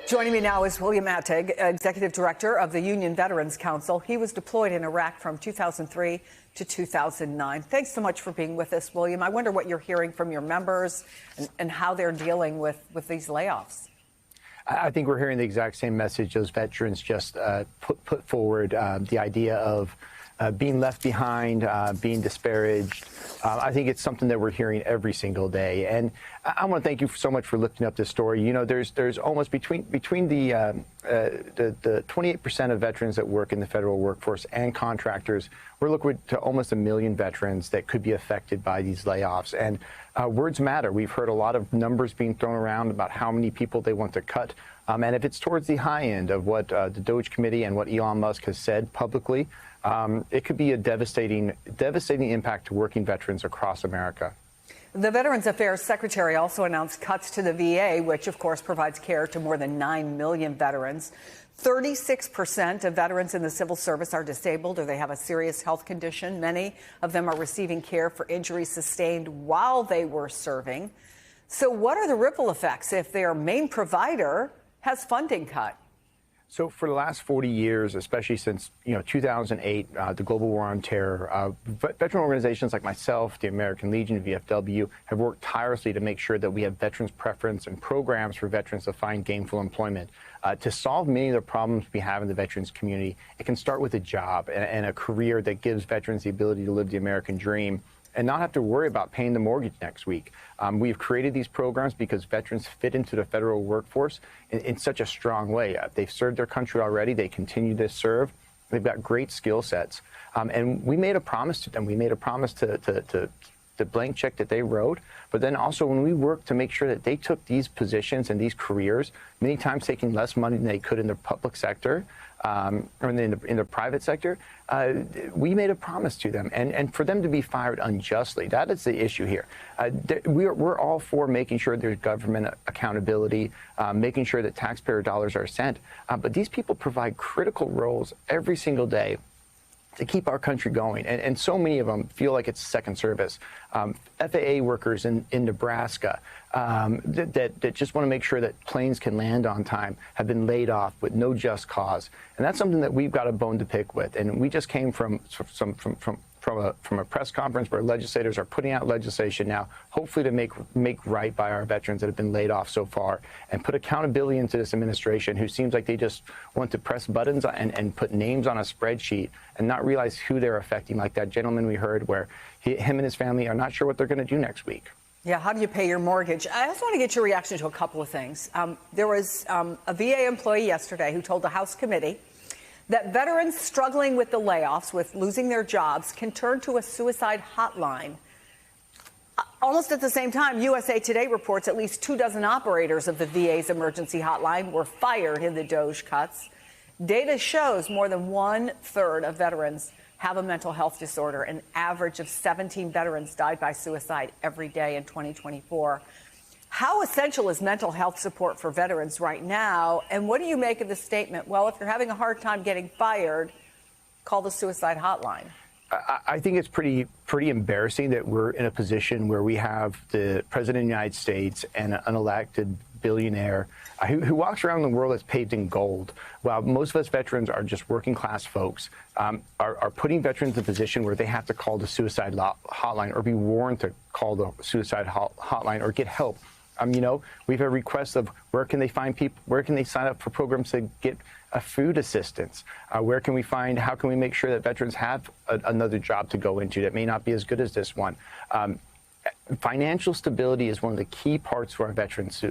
Joining me now is William Attig, Executive Director of the Union Veterans Council. He was deployed in Iraq from 2003 to 2009. Thanks so much for being with us, William. I wonder what you're hearing from your members and how they're dealing with these layoffs. I think we're hearing the exact same message those veterans just put forward, the idea of being left behind, being disparaged. I think it's something that we're hearing every single day. And I want to thank you so much for looking up this story. You know, there's almost between the 28% of veterans that work in the federal workforce and contractors, we're looking to almost 1 million veterans that could be affected by these layoffs. And words matter. We've heard a lot of numbers being thrown around about how many people they want to cut. And if it's towards the high end of what the DOGE committee and what Elon Musk has said publicly, it could be a devastating impact to working veterans across America. The Veterans Affairs Secretary also announced cuts to the VA, which, of course, provides care to more than 9 million veterans. 36% of veterans in the civil service are disabled or they have a serious health condition. Many of them are receiving care for injuries sustained while they were serving. So what are the ripple effects if their main provider has funding cut? So for the last 40 years, especially since 2008, the global war on terror, veteran organizations like myself, the American Legion, VFW, have worked tirelessly to make sure that we have veterans preference and programs for veterans to find gainful employment. To solve many of the problems we have in the veterans community, it can start with a job and a career that gives veterans the ability to live the American dream and not have to worry about paying the mortgage next week. We've created these programs because veterans fit into the federal workforce in such a strong way. They've served their country already. They continue to serve. They've got great skill sets. And we made a promise to them. We made a promise to the blank check that they wrote. But then also when we worked to make sure that they took these positions and these careers, many times taking less money than they could in the public sector, or in the private sector, we made a promise to them. And for them to be fired unjustly, that is the issue here. We're all for making sure there's government accountability, making sure that taxpayer dollars are sent. But these people provide critical roles every single day to keep our country going. And so many of them feel like it's second service. FAA workers in Nebraska that just want to make sure that planes can land on time have been laid off with no just cause. And that's something that we've got a bone to pick with. And we just came from a press conference where legislators are putting out legislation now, hopefully to make right by our veterans that have been laid off so far and put accountability into this administration who seems like they just want to press buttons and put names on a spreadsheet and not realize who they're affecting, like that gentleman we heard where him and his family are not sure what they're going to do next week. Yeah, how do you pay your mortgage? I just want to get your reaction to a couple of things. There was a VA employee yesterday who told the House committee that veterans struggling with the layoffs, with losing their jobs, can turn to a suicide hotline. Almost at the same time, USA Today reports at least 24 operators of the VA's emergency hotline were fired in the DOGE cuts. Data shows more than 1/3 of veterans have a mental health disorder. An average of 17 veterans died by suicide every day in 2024. How essential is mental health support for veterans right now? And what do you make of the statement, well, if you're having a hard time getting fired, call the suicide hotline? I think it's pretty embarrassing that we're in a position where we have the President of the United States and an unelected billionaire who walks around the world that's paved in gold, while most of us veterans are just working class folks, are putting veterans in a position where they have to call the suicide hotline or be warned to call the suicide hotline or get help. We've had requests of where can they find people, where can they sign up for programs to get food assistance? How can we make sure that veterans have another job to go into that may not be as good as this one? Financial stability is one of the key parts to our veterans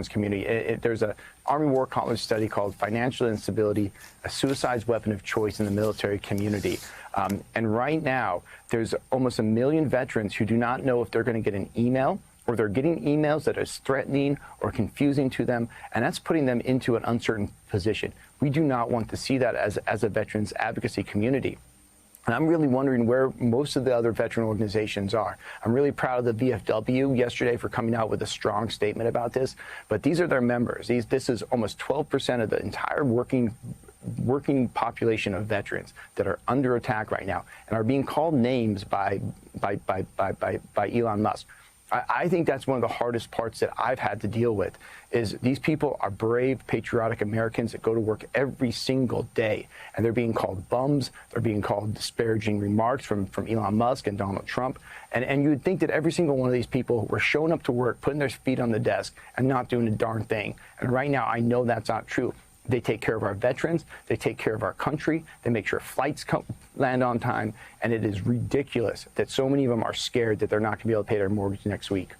community. There's an Army War College study called Financial Instability, a Suicide's Weapon of Choice in the Military Community. And right now, there's almost 1 million veterans who do not know if they're going to get an email or they're getting emails that are threatening or confusing to them, and that's putting them into an uncertain position. We do not want to see that as a veterans advocacy community. And I'm really wondering where most of the other veteran organizations are. I'm really proud of the VFW yesterday for coming out with a strong statement about this, but these are their members. This is almost 12% of the entire working population of veterans that are under attack right now and are being called names by Elon Musk. I think that's one of the hardest parts that I've had to deal with is these people are brave, patriotic Americans that go to work every single day, and they're being called bums. They're being called disparaging remarks from Elon Musk and Donald Trump. And you would think that every single one of these people were showing up to work, putting their feet on the desk, and not doing a darn thing. And right now, I know that's not true. They take care of our veterans. They take care of our country. They make sure flights land on time. And it is ridiculous that so many of them are scared that they're not going to be able to pay their mortgage next week.